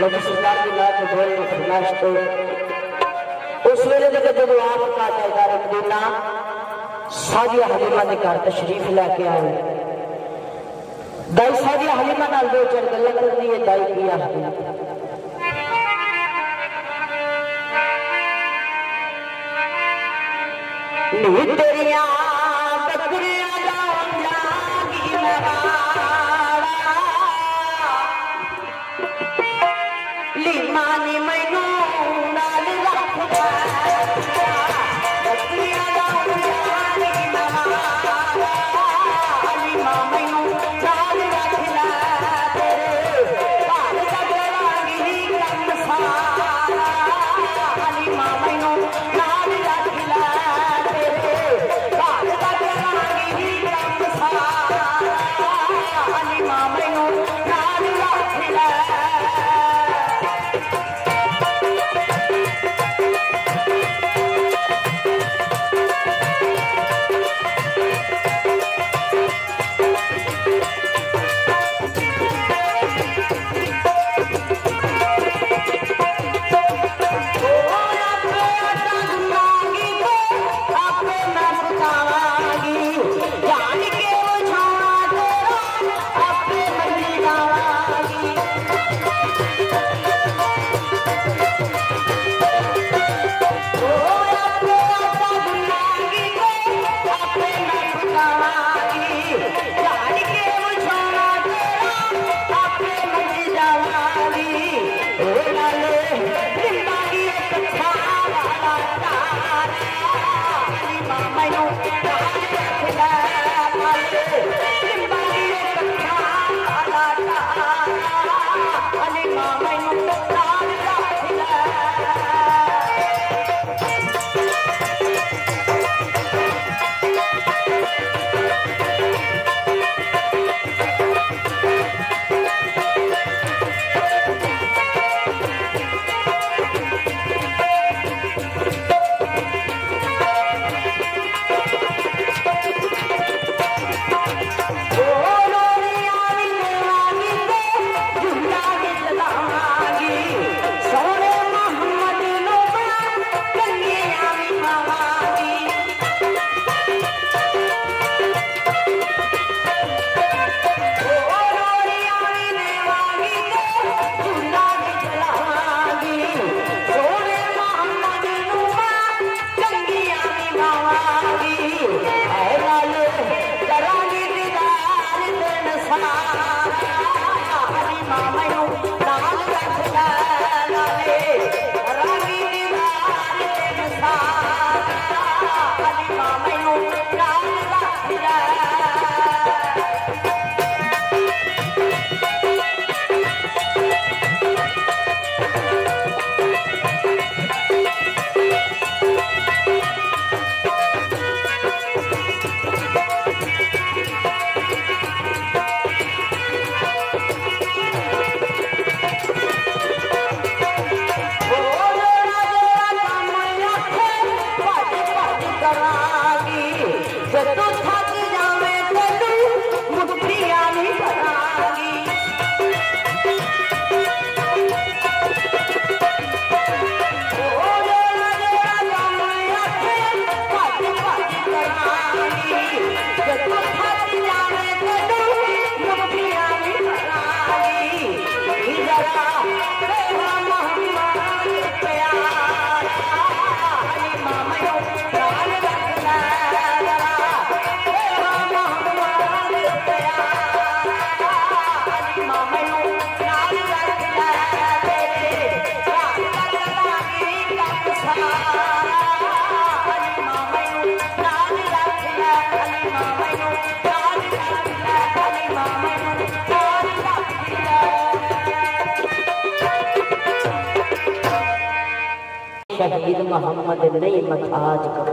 लेकिन सरकार की लाख बोल फरमाइश तो उस वेले तक जब आप का ताजदार मदीना सादिया हलीमा ने घर तशरीफ लेके आए दाई सादिया हलीमा नाल दो चार गल्लां करनी है दाई की आखदी नी तेरिया बकरियां जाऊं जागी नवाड़ा लीमानी मैनू नाल रखदा बकरियां जाऊं जागी नवाड़ा लीमा मैनू नाल रखदा तेरे घर दा देवांगी कम सारा लीमा मैनू नाल रखदा शहीद मोहम्मद नहीं मताज का